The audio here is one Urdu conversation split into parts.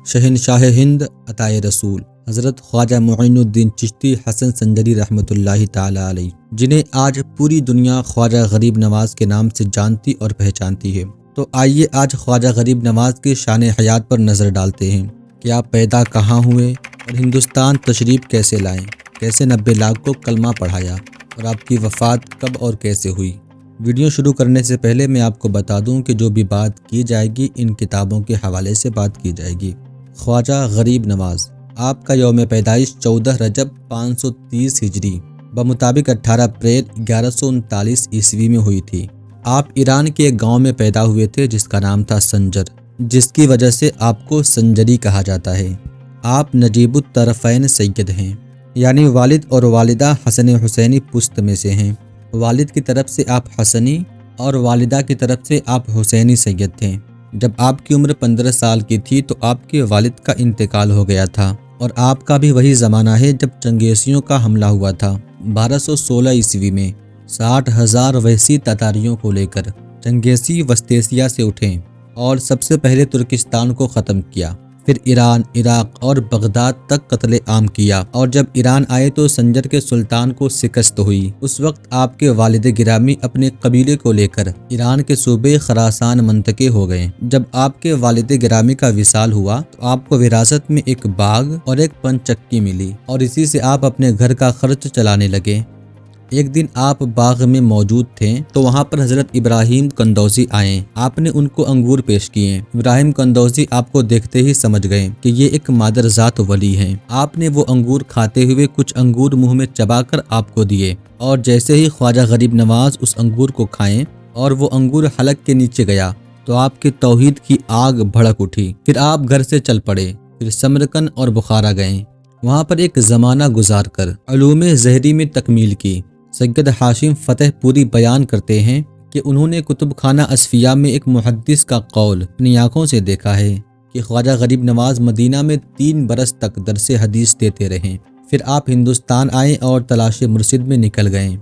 شہنشاہ ہند عطائے رسول حضرت خواجہ معین الدین چشتی حسن سنجری رحمۃ اللہ تعالی علیہ، جنہیں آج پوری دنیا خواجہ غریب نواز کے نام سے جانتی اور پہچانتی ہے۔ تو آئیے آج خواجہ غریب نواز کے شان حیات پر نظر ڈالتے ہیں کہ آپ پیدا کہاں ہوئے اور ہندوستان تشریف کیسے لائیں، کیسے 90 لاکھ کو کلمہ پڑھایا اور آپ کی وفات کب اور کیسے ہوئی۔ ویڈیو شروع کرنے سے پہلے میں آپ کو بتا دوں کہ جو بھی بات کی جائے گی ان کتابوں کے حوالے سے بات کی جائے گی۔ خواجہ غریب نواز، آپ کا یوم پیدائش 14 رجب 530 ہجری بمطابق 18 اپریل 1139 عیسوی میں ہوئی تھی۔ آپ ایران کے ایک گاؤں میں پیدا ہوئے تھے جس کا نام تھا سنجر، جس کی وجہ سے آپ کو سنجری کہا جاتا ہے۔ آپ نجیب الطرفین سید ہیں، یعنی والد اور والدہ حسن حسینی پشت میں سے ہیں۔ والد کی طرف سے آپ حسنی اور والدہ کی طرف سے آپ حسینی سید تھے۔ جب آپ کی عمر 15 سال کی تھی تو آپ کے والد کا انتقال ہو گیا تھا، اور آپ کا بھی وہی زمانہ ہے جب چنگیزیوں کا حملہ ہوا تھا۔ 1216 عیسوی میں 60,000 وحشی تاتاریوں کو لے کر چنگیزی وسط ایشیا سے اٹھے اور سب سے پہلے ترکستان کو ختم کیا، پھر ایران، عراق اور بغداد تک قتل عام کیا، اور جب ایران آئے تو سنجر کے سلطان کو شکست ہوئی۔ اس وقت آپ کے والد گرامی اپنے قبیلے کو لے کر ایران کے صوبے خراسان منتقل ہو گئے۔ جب آپ کے والد گرامی کا وصال ہوا تو آپ کو وراثت میں ایک باغ اور ایک پن چکی ملی، اور اسی سے آپ اپنے گھر کا خرچ چلانے لگے۔ ایک دن آپ باغ میں موجود تھے تو وہاں پر حضرت ابراہیم قندوزی آئے۔ آپ نے ان کو انگور پیش کیے۔ ابراہیم قندوزی آپ کو دیکھتے ہی سمجھ گئے کہ یہ ایک مادر ذات ولی ہیں۔ آپ نے وہ انگور کھاتے ہوئے کچھ انگور منہ میں چبا کر آپ کو دیے، اور جیسے ہی خواجہ غریب نواز اس انگور کو کھائیں اور وہ انگور حلق کے نیچے گیا تو آپ کے توحید کی آگ بھڑک اٹھی۔ پھر آپ گھر سے چل پڑے، پھر سمرقند اور بخارا گئے۔ وہاں پر ایک زمانہ گزار کر علوم ظہری میں تکمیل کی۔ سید ہاشم فتح پوری بیان کرتے ہیں کہ انہوں نے کتب خانہ اصفیاء میں ایک محدث کا قول اپنی آنکھوں سے دیکھا ہے کہ خواجہ غریب نواز مدینہ میں 3 برس تک درس حدیث دیتے رہے۔ پھر آپ ہندوستان آئے اور تلاش مرشد میں نکل گئے۔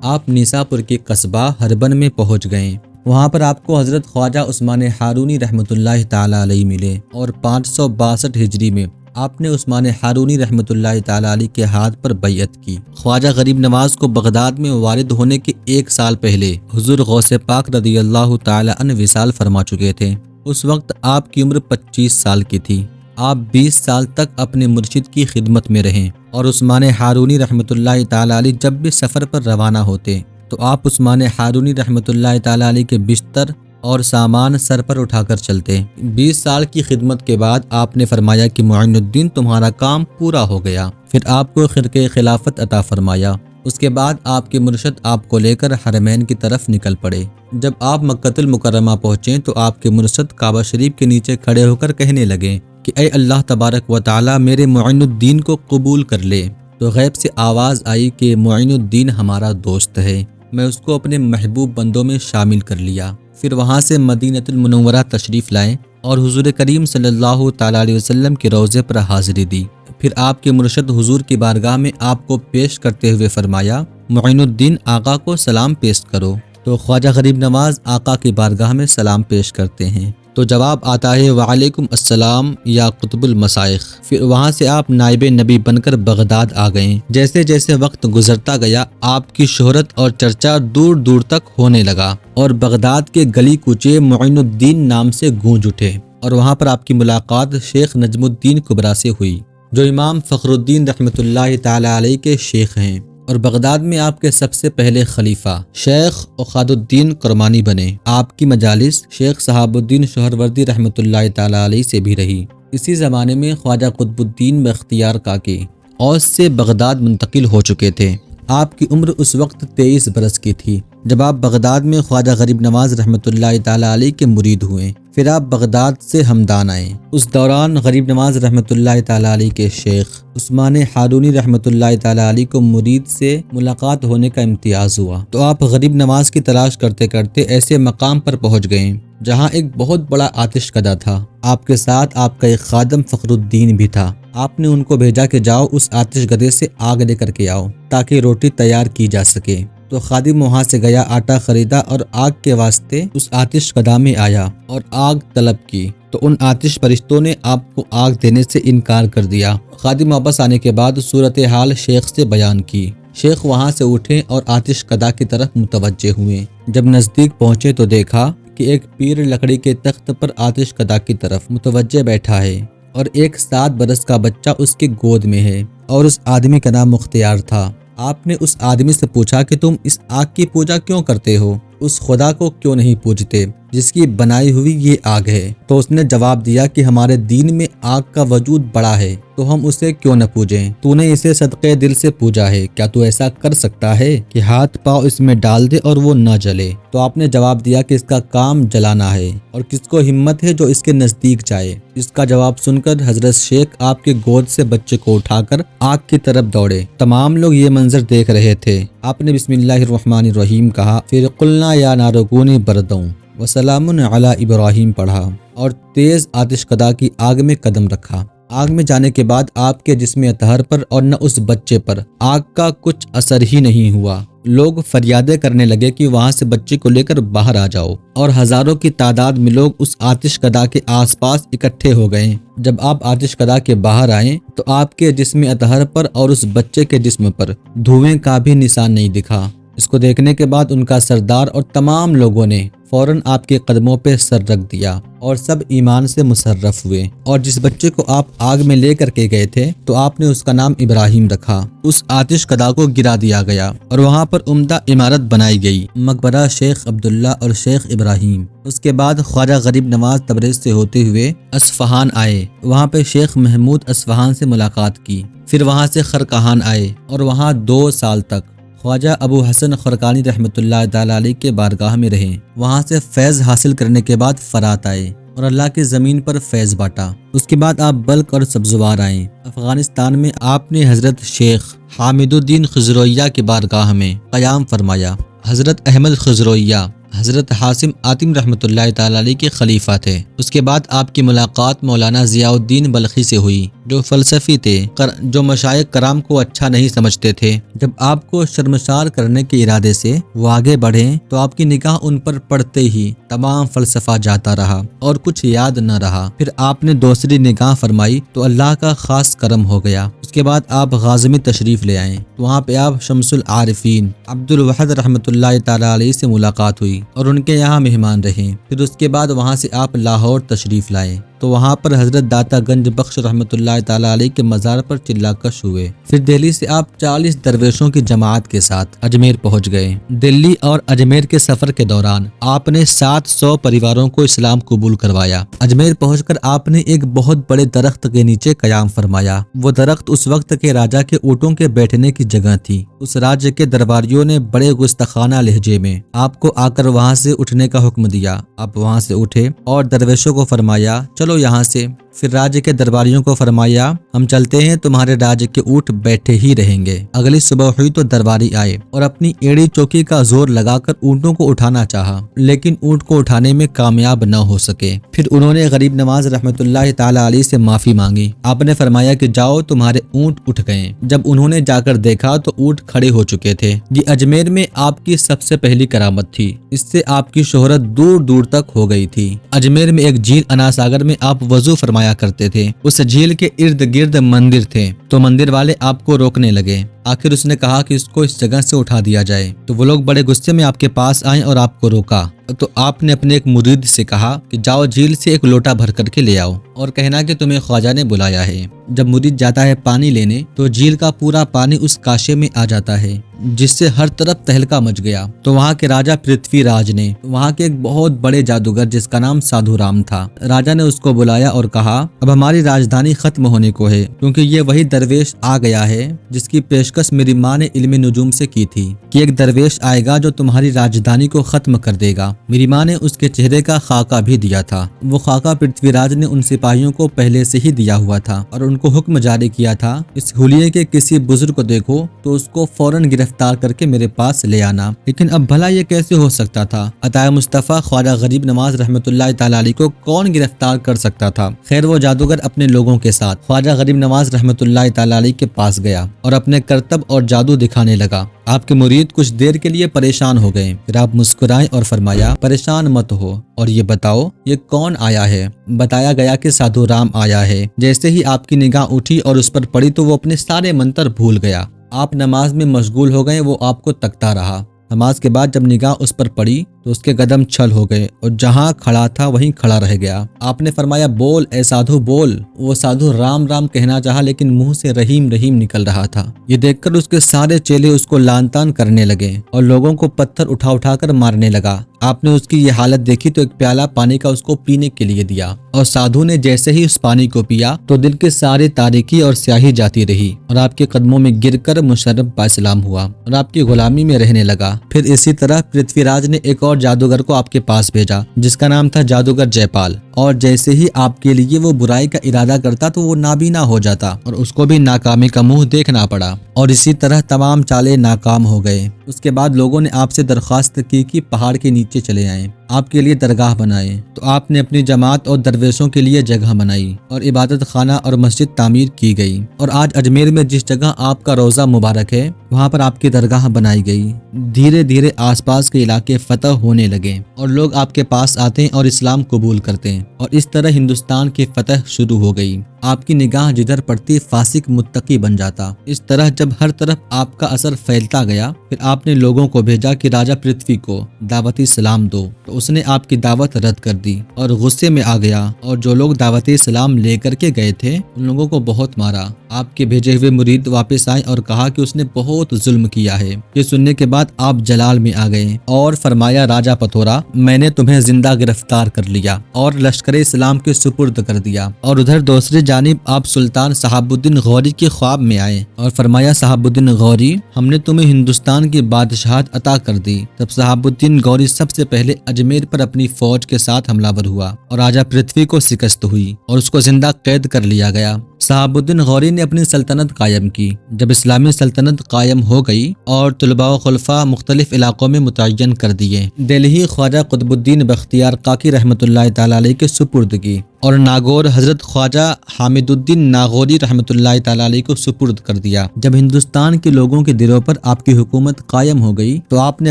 آپ نیساپور کے قصبہ ہربن میں پہنچ گئے۔ وہاں پر آپ کو حضرت خواجہ عثمان ہارونی رحمۃ اللہ تعالی علیہ ملے، اور 562 ہجری میں آپ نے عثمان ہارونی رحمۃ اللہ تعالی علیہ کے ہاتھ پر بیعت کی۔ خواجہ غریب نواز کو بغداد میں والد ہونے کے 1 سال پہلے حضور غوث پاک رضی اللہ تعالی عنہ وصال فرما چکے تھے۔ اس وقت آپ کی عمر 25 سال کی تھی۔ آپ 20 سال تک اپنے مرشد کی خدمت میں رہیں، اور عثمان ہارونی رحمۃ اللہ تعالی علیہ جب بھی سفر پر روانہ ہوتے تو آپ عثمان ہارونی رحمۃ اللہ تعالی علیہ کے بستر اور سامان سر پر اٹھا کر چلتے۔ 20 سال کی خدمت کے بعد آپ نے فرمایا کہ معین الدین تمہارا کام پورا ہو گیا۔ پھر آپ کو خرقہ خلافت عطا فرمایا۔ اس کے بعد آپ کے مرشد آپ کو لے کر حرمین کی طرف نکل پڑے۔ جب آپ مکہ المکرمہ پہنچے تو آپ کے مرشد کعبہ شریف کے نیچے کھڑے ہو کر کہنے لگے کہ اے اللہ تبارک و تعالی میرے معین الدین کو قبول کر لے۔ تو غیب سے آواز آئی کہ معین الدین ہمارا دوست ہے، میں اس کو اپنے محبوب بندوں میں شامل کر لیا۔ پھر وہاں سے مدینہ المنورہ تشریف لائے اور حضور کریم صلی اللہ تعالی علیہ وسلم کے روضے پر حاضری دی۔ پھر آپ کے مرشد حضور کی بارگاہ میں آپ کو پیش کرتے ہوئے فرمایا معین الدین آقا کو سلام پیش کرو۔ تو خواجہ غریب نواز آقا کی بارگاہ میں سلام پیش کرتے ہیں تو جواب آتا ہے وعلیکم السلام یا قطب المشائخ۔ پھر وہاں سے آپ نائب نبی بن کر بغداد آ گئے۔ جیسے جیسے وقت گزرتا گیا آپ کی شہرت اور چرچا دور دور تک ہونے لگا، اور بغداد کے گلی کوچے معین الدین نام سے گونج اٹھے، اور وہاں پر آپ کی ملاقات شیخ نجم الدین کبریٰ سے ہوئی جو امام فخر الدین رحمۃ اللہ تعالی علیہ کے شیخ ہیں، اور بغداد میں آپ کے سب سے پہلے خلیفہ شیخ عقاد الدین کرمانی بنے۔ آپ کی مجالس شیخ صحاب الدین سہروردی رحمۃ اللہ تعالی علیہ سے بھی رہی۔ اسی زمانے میں خواجہ قطب الدین بختیار کاکی اوس سے بغداد منتقل ہو چکے تھے۔ آپ کی عمر اس وقت 23 برس کی تھی جب آپ بغداد میں خواجہ غریب نواز رحمۃ اللہ تعالی علیہ کے مرید ہوئے۔ پھر آپ بغداد سے ہمدان آئے۔ اس دوران غریب نواز رحمۃ اللہ تعالی علیہ کے شیخ عثمان ہارونی رحمۃ اللہ تعالی علیہ کو مرید سے ملاقات ہونے کا امتیاز ہوا، تو آپ غریب نواز کی تلاش کرتے کرتے ایسے مقام پر پہنچ گئے جہاں ایک بہت بڑا آتش کدہ تھا۔ آپ کے ساتھ آپ کا ایک خادم فخر الدین بھی تھا۔ آپ نے ان کو بھیجا کہ جاؤ اس آتش گدے سے آگ لے کر کے آؤ تاکہ روٹی تیار کی جا سکے۔ تو خادم وہاں سے گیا، آٹا خریدا اور آگ کے واسطے اس آتش کدہ میں آیا اور آگ طلب کی، تو ان آتش پرشتوں نے آپ کو آگ دینے سے انکار کر دیا۔ خادم واپس آنے کے بعد صورتحال شیخ سے بیان کی۔ شیخ وہاں سے اٹھے اور آتش کدہ کی طرف متوجہ ہوئے۔ جب نزدیک پہنچے تو دیکھا کہ ایک پیر لکڑی کے تخت پر آتش کدہ کی طرف متوجہ بیٹھا ہے اور ایک 7 برس کا بچہ اس کی گود میں ہے، اور اس آدمی کا نام مختیار تھا۔ آپ نے اس آدمی سے پوچھا کہ تم اس آگ کی پوجا کیوں کرتے ہو؟ اس خدا کو کیوں نہیں پوجتے جس کی بنائی ہوئی یہ آگ ہے؟ تو اس نے جواب دیا کہ ہمارے دین میں آگ کا وجود بڑا ہے تو ہم اسے کیوں نہ پوجیں؟ تو نے اسے صدقے دل سے پوجا ہے، کیا تو ایسا کر سکتا ہے کہ ہاتھ پاؤں اس میں ڈال دے اور وہ نہ جلے؟ تو آپ نے جواب دیا کہ اس کا کام جلانا ہے، اور کس کو ہمت ہے جو اس کے نزدیک جائے؟ اس کا جواب سن کر حضرت شیخ آپ کے گود سے بچے کو اٹھا کر آگ کی طرف دوڑے۔ تمام لوگ یہ منظر دیکھ رہے تھے۔ آپ نے بسم اللہ الرحمن الرحیم کہا، پھر قلنا یا نار کونی بردوں وسلام علی ابراہیم پڑھا، اور تیز آتش کدہ کی آگ میں قدم رکھا۔ آگ میں جانے کے بعد آپ کے جسم اطہر پر اور نہ اس بچے پر آگ کا کچھ اثر ہی نہیں ہوا۔ لوگ فریادیں کرنے لگے کہ وہاں سے بچے کو لے کر باہر آ جاؤ، اور ہزاروں کی تعداد میں لوگ اس آتش کدہ کے آس پاس اکٹھے ہو گئے۔ جب آپ آتش کدہ کے باہر آئے تو آپ کے جسم اطہر پر اور اس بچے کے جسم پر دھوئیں کا بھی نشان نہیں دکھا۔ اس کو دیکھنے کے بعد ان کا سردار اور تمام لوگوں نے فوراً آپ کے قدموں پہ سر رکھ دیا اور سب ایمان سے مصرف ہوئے۔ اور جس بچے کو آپ آگ میں لے کر کے گئے تھے تو آپ نے اس کا نام ابراہیم رکھا۔ اس آتش کدہ کو گرا دیا گیا اور وہاں پر عمدہ عمارت بنائی گئی، مقبرہ شیخ عبداللہ اور شیخ ابراہیم۔ اس کے بعد خواجہ غریب نواز تبریز سے ہوتے ہوئے اصفہان آئے، وہاں پہ شیخ محمود اصفہان سے ملاقات کی۔ پھر وہاں سے خرقہان آئے اور وہاں 2 سال تک خواجہ ابو حسن خرقانی رحمۃ اللہ تعالی علیہ کے بارگاہ میں رہے۔ وہاں سے فیض حاصل کرنے کے بعد فرات آئے اور اللہ کی زمین پر فیض بانٹا۔ اس کے بعد آپ بلخ اور سبزوار آئے۔ افغانستان میں آپ نے حضرت شیخ حامد الدین خضرویہ کے بارگاہ میں قیام فرمایا۔ حضرت احمد خضرویہ حضرت حاسم آتم رحمۃ اللہ تعالی علیہ کے خلیفہ تھے۔ اس کے بعد آپ کی ملاقات مولانا ضیاء الدین بلخی سے ہوئی، جو فلسفی تھے، جو مشائخ کرام کو اچھا نہیں سمجھتے تھے۔ جب آپ کو شرمسار کرنے کے ارادے سے وہ آگے بڑھے تو آپ کی نگاہ ان پر پڑتے ہی تمام فلسفہ جاتا رہا اور کچھ یاد نہ رہا۔ پھر آپ نے دوسری نگاہ فرمائی تو اللہ کا خاص کرم ہو گیا۔ اس کے بعد آپ غازمی تشریف لے آئے، وہاں پہ آپ شمس العارفین عبد الوحد رحمۃ اللہ تعالی علیہ سے ملاقات ہوئی اور ان کے یہاں مہمان رہے۔ پھر اس کے بعد وہاں سے آپ لاہور تشریف لائے تو وہاں پر حضرت داتا گنج بخش رحمۃ اللہ تعالی علیہ کے مزار پر چلا کش ہوئے۔ پھر دہلی سے آپ 40 درویشوں کی جماعت کے ساتھ اجمیر پہنچ گئے۔ دلی اور اجمیر کے سفر کے دوران آپ نے 700 پریواروں کو اسلام قبول کروایا۔ اجمیر پہنچ کر آپ نے ایک بہت بڑے درخت کے نیچے قیام فرمایا۔ وہ درخت اس وقت کے راجا کے اونٹوں کے بیٹھنے کی جگہ تھی۔ اس راج کے درباریوں نے بڑے گستاخانہ لہجے میں آپ کو آ کر وہاں سے اٹھنے کا حکم دیا۔ آپ وہاں سے اٹھے اور درویشوں کو فرمایا، چلو یہاں سے۔ پھر راج کے درباریوں کو فرمایا، ہم چلتے ہیں، تمہارے راج کے اونٹ بیٹھے ہی رہیں گے۔ اگلی صبح ہوئی تو درباری آئے اور اپنی ایڑی چوکی کا زور لگا کر اونٹوں کو اٹھانا چاہا، لیکن اونٹ کو اٹھانے میں کامیاب نہ ہو سکے۔ پھر انہوں نے غریب نواز رحمۃ اللہ تعالی علیہ سے معافی مانگی۔ آپ نے فرمایا کہ جاؤ، تمہارے اونٹ اٹھ گئے۔ جب انہوں نے جا کر دیکھا تو اونٹ کھڑے ہو چکے تھے۔ یہ اجمیر میں آپ کی سب سے پہلی کرامت تھی، اس سے آپ کی شہرت دور دور تک ہو گئی تھی۔ اجمیر میں ایک جھیل انا ساگر میں آپ وضو فرمایا کرتے تھے۔ اس جھیل کے ارد گرد مندر تھے تو مندر والے آپ کو روکنے لگے۔ آخر اس نے کہا کہ اس کو اس جگہ سے اٹھا دیا جائے، تو وہ لوگ بڑے غصے میں آپ کے پاس آئے اور آپ کو روکا۔ تو آپ نے اپنے ایک مرید سے کہا کہ جاؤ جھیل سے ایک لوٹا بھر کر کے لے آؤ اور کہنا کہ تمہیں خواجہ نے بلایا ہے۔ جب مرید جاتا ہے پانی لینے تو جھیل کا پورا پانی اس کاشے میں آ جاتا ہے، جس سے ہر طرف تہلکہ مچ گیا۔ تو وہاں کے راجا پرتھوی راج نے وہاں کے ایک بہت بڑے جادوگر جس کا نام سادھو رام تھا، راجا نے اس کو بلایا اور کہا اب ہماری راجدھانی ختم ہونے کو ہے، کیونکہ یہ وہی درویش آ گیا ہے جس کی پیشکش میری ماں نے علم نجوم سے کی تھی کہ ایک درویش آئے گا جو تمہاری راجدھانی کو ختم کر دے گا۔ میری ماں نے اس کے چہرے کا خاکہ بھی دیا تھا۔ وہ خاکہ پرتھوی راج نے ان سپاہیوں کو پہلے سے ہی دیا ہوا تھا اور ان کو حکم جاری کیا تھا، اس حلیے کے کسی بزرگ کو دیکھو تو اس کو فوراً گرفتار کر کے میرے پاس لے آنا۔ لیکن اب بھلا یہ کیسے ہو سکتا تھا؟ عطائے مصطفیٰ خواجہ غریب نواز رحمۃ اللہ تعالی علیہ کو کون گرفتار کر سکتا تھا؟ خیر، وہ جادوگر اپنے لوگوں کے ساتھ خواجہ غریب نواز رحمۃ اللہ تعالی علیہ کے پاس گیا اور اپنے کرتب اور جادو دکھانے لگا۔ آپ کے مرید کچھ دیر کے لیے پریشان ہو گئے، پھر آپ مسکرائے اور فرمایا پریشان مت ہو، اور یہ بتاؤ یہ کون آیا ہے؟ بتایا گیا کہ سادھو رام آیا ہے۔ جیسے ہی آپ کی نگاہ اٹھی اور اس پر پڑی تو وہ اپنے سارے منتر بھول گیا۔ آپ نماز میں مشغول ہو گئے، وہ آپ کو تکتا رہا۔ نماز کے بعد جب نگاہ اس پر پڑی تو اس کے قدم چھل ہو گئے اور جہاں کھڑا تھا وہیں کھڑا رہ گیا۔ آپ نے فرمایا بول اے سادھو بول۔ وہ سادھو رام رام کہنا چاہا لیکن منہ سے رحیم رحیم نکل رہا تھا۔ یہ دیکھ کر اس کے سارے چیلے اس کو لان تان کرنے لگے اور لوگوں کو پتھر اٹھا اٹھا کر مارنے لگا۔ آپ نے اس کی یہ حالت دیکھی تو ایک پیالہ پانی کا اس کو پینے کے لیے دیا، اور سادھو نے جیسے ہی اس پانی کو پیا تو دل کے سارے تاریکی اور سیاہی جاتی رہی اور آپ کے قدموں میں گر کر مشرف با اسلام ہوا اور آپ کی غلامی میں رہنے لگا۔ پھر اسی طرح پرتھوی راج نے ایک اور جادوگر کو آپ کے پاس بھیجا جس کا نام تھا جادوگر جے پال، اور جیسے ہی آپ کے لیے وہ برائی کا ارادہ کرتا تو وہ نابینا ہو جاتا اور اس کو بھی ناکامی کا منہ دیکھنا پڑا، اور اسی طرح تمام چالیں ناکام ہو گئے۔ اس کے بعد لوگوں نے آپ سے درخواست کی کہ پہاڑ کے نیچے چلے آئیں، آپ کے لیے درگاہ بنائیں، تو آپ نے اپنی جماعت اور درویشوں کے لیے جگہ بنائی اور عبادت خانہ اور مسجد تعمیر کی گئی، اور آج اجمیر میں جس جگہ آپ کا روضہ مبارک ہے وہاں پر آپ کی درگاہ بنائی گئی۔ دھیرے دھیرے آس پاس کے علاقے فتح ہونے لگے اور لوگ آپ کے پاس آتے ہیں اور اسلام قبول کرتے ہیں، اور اس طرح ہندوستان کی فتح شروع ہو گئی۔ آپ کی نگاہ جدھر پڑتی فاسق متقی بن جاتا۔ اس طرح جب ہر طرف آپ کا اثر پھیلتا گیا پھر آپ نے لوگوں کو بھیجا کہ راجہ پرتھوی کو دعوتی سلام دو، تو اس نے آپ کی دعوت رد کر دی اور غصے میں آ گیا، اور جو لوگ دعوتی سلام لے کر کے گئے تھے ان لوگوں کو بہت مارا۔ آپ کے بھیجے ہوئے مرید واپس آئے اور کہا کہ اس نے بہت ظلم کیا ہے۔ یہ سننے کے بعد آپ جلال میں آ گئے اور فرمایا راجہ پتھورا، میں نے تمہیں زندہ گرفتار کر لیا اور لشکر اسلام کے سپرد کر دیا۔ اور ادھر دوسری جانب آپ سلطان صحاب الدین غوری کے خواب میں آئے اور فرمایا صحاب الدین غوری، ہم نے تمہیں ہندوستان کی بادشاہت عطا کر دی۔ تب صحاب الدین غوری سب سے پہلے اجمیر پر اپنی فوج کے ساتھ حملہ ور ہوا اور راجہ پرتھوی کو شکست ہوئی اور اس کو زندہ قید کر لیا گیا۔ صحاب الدین غوری نے اپنی سلطنت قائم کی۔ جب اسلامی سلطنت قائم ہو گئی اور طلباء و خلفاء مختلف علاقوں میں متعین کر دیے، دہلی خواجہ قطب الدین بختیار کاکی رحمۃ اللہ تعالی علیہ کے سپرد کی، اور ناگور حضرت خواجہ حامد الدین ناغوری رحمۃ اللہ تعالی علیہ کو سپرد کر دیا۔ جب ہندوستان کے لوگوں کے دلوں پر آپ کی حکومت قائم ہو گئی تو آپ نے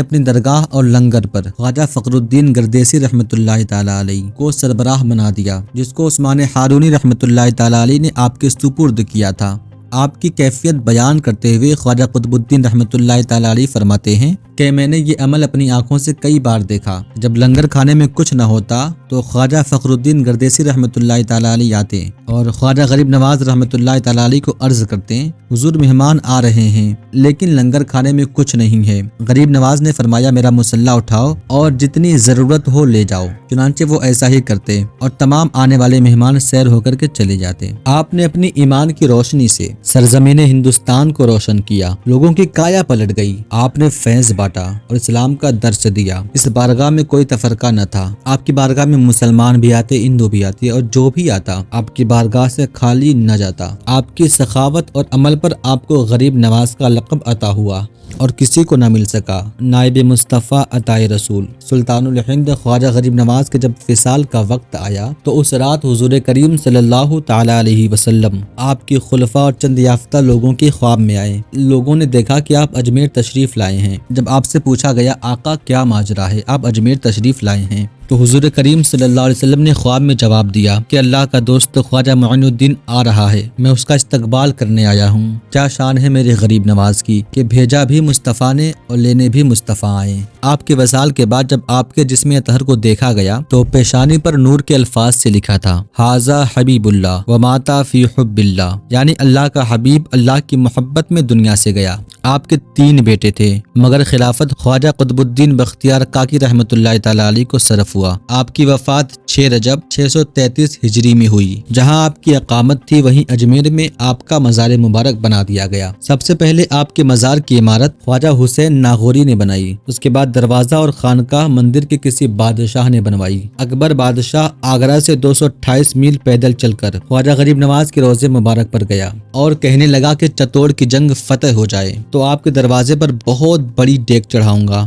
اپنی درگاہ اور لنگر پر خواجہ فخر الدین گردیسی رحمۃ اللہ تعالی علیہ کو سربراہ بنا دیا، جس کو عثمان ہارونی رحمۃ اللہ تعالی علیہ نے آپ کے سپرد کیا تھا۔ آپ کی کیفیت بیان کرتے ہوئے خواجہ قطب الدین رحمۃ اللہ تعالی علیہ فرماتے ہیں کہ میں نے یہ عمل اپنی آنکھوں سے کئی بار دیکھا۔ جب لنگر کھانے میں کچھ نہ ہوتا تو خواجہ فخر الدین گردیسی رحمۃ اللہ تعالی علیہ آتے اور خواجہ غریب نواز رحمۃ اللہ تعالی علیہ کو عرض کرتے ہیں، حضور مہمان آ رہے ہیں لیکن لنگر کھانے میں کچھ نہیں ہے۔ غریب نواز نے فرمایا میرا مسلح اٹھاؤ اور جتنی ضرورت ہو لے جاؤ۔ چنانچہ وہ ایسا ہی کرتے اور تمام آنے والے مہمان سیر ہو کر کے چلے جاتے۔ آپ نے اپنی ایمان کی روشنی سے سرزمین ہندوستان کو روشن کیا، لوگوں کی کایا پلٹ گئی۔ آپ نے فیض بانٹا اور اسلام کا درس دیا۔ اس بارگاہ میں کوئی تفرقہ نہ تھا۔ آپ کی بارگاہ میں مسلمان بھی آتے، ہندو بھی آتے، اور جو بھی آتا آپ کی بارگاہ سے خالی نہ جاتا۔ آپ کی سخاوت اور عمل پر آپ کو غریب نواز کا لقب عطا ہوا اور کسی کو نہ مل سکا۔ نائب مصطفیٰ عطائے رسول سلطان الہند خواجہ غریب نواز کے جب وصال کا وقت آیا تو اس رات حضور کریم صلی اللہ تعالی علیہ وسلم آپ کی خلفاء اور چند یافتہ لوگوں کے خواب میں آئے۔ لوگوں نے دیکھا کہ آپ اجمیر تشریف لائے ہیں۔ جب آپ سے پوچھا گیا آقا کیا ماجرا ہے، آپ اجمیر تشریف لائے ہیں، تو حضور کریم صلی اللہ علیہ وسلم نے خواب میں جواب دیا کہ اللہ کا دوست خواجہ معین الدین آ رہا ہے، میں اس کا استقبال کرنے آیا ہوں۔ کیا شان ہے میرے غریب نواز کی کہ بھیجا بھی مصطفیٰ نے اور لینے بھی مصطفیٰ آئے۔ آپ کے وصال کے بعد جب آپ کے جسم اطہر کو دیکھا گیا تو پیشانی پر نور کے الفاظ سے لکھا تھا، ھذا حبیب اللہ وماتا فی حب اللہ، یعنی اللہ کا حبیب اللہ کی محبت میں دنیا سے گیا۔ آپ کے 3 بیٹے تھے مگر خلافت خواجہ قطب الدین بختیار کاکی رحمۃ اللہ تعالی علیہ کو صرف ہوا۔ آپ کی وفات 6 رجب 633 ہجری میں ہوئی۔ جہاں آپ کی اقامت تھی وہیں اجمیر میں آپ کا مزار مبارک بنا دیا گیا۔ سب سے پہلے آپ کے مزار کی عمارت خواجہ حسین ناغوری نے بنائی، اس کے بعد دروازہ اور خانقاہ مندر کے کسی بادشاہ نے بنوائی۔ اکبر بادشاہ آگرہ سے 228 میل پیدل چل کر خواجہ غریب نواز کے روضے مبارک پر گیا اور کہنے لگا کہ چتور کی جنگ فتح ہو جائے تو آپ کے دروازے پر بہت بڑی ڈیک چڑھاؤں گا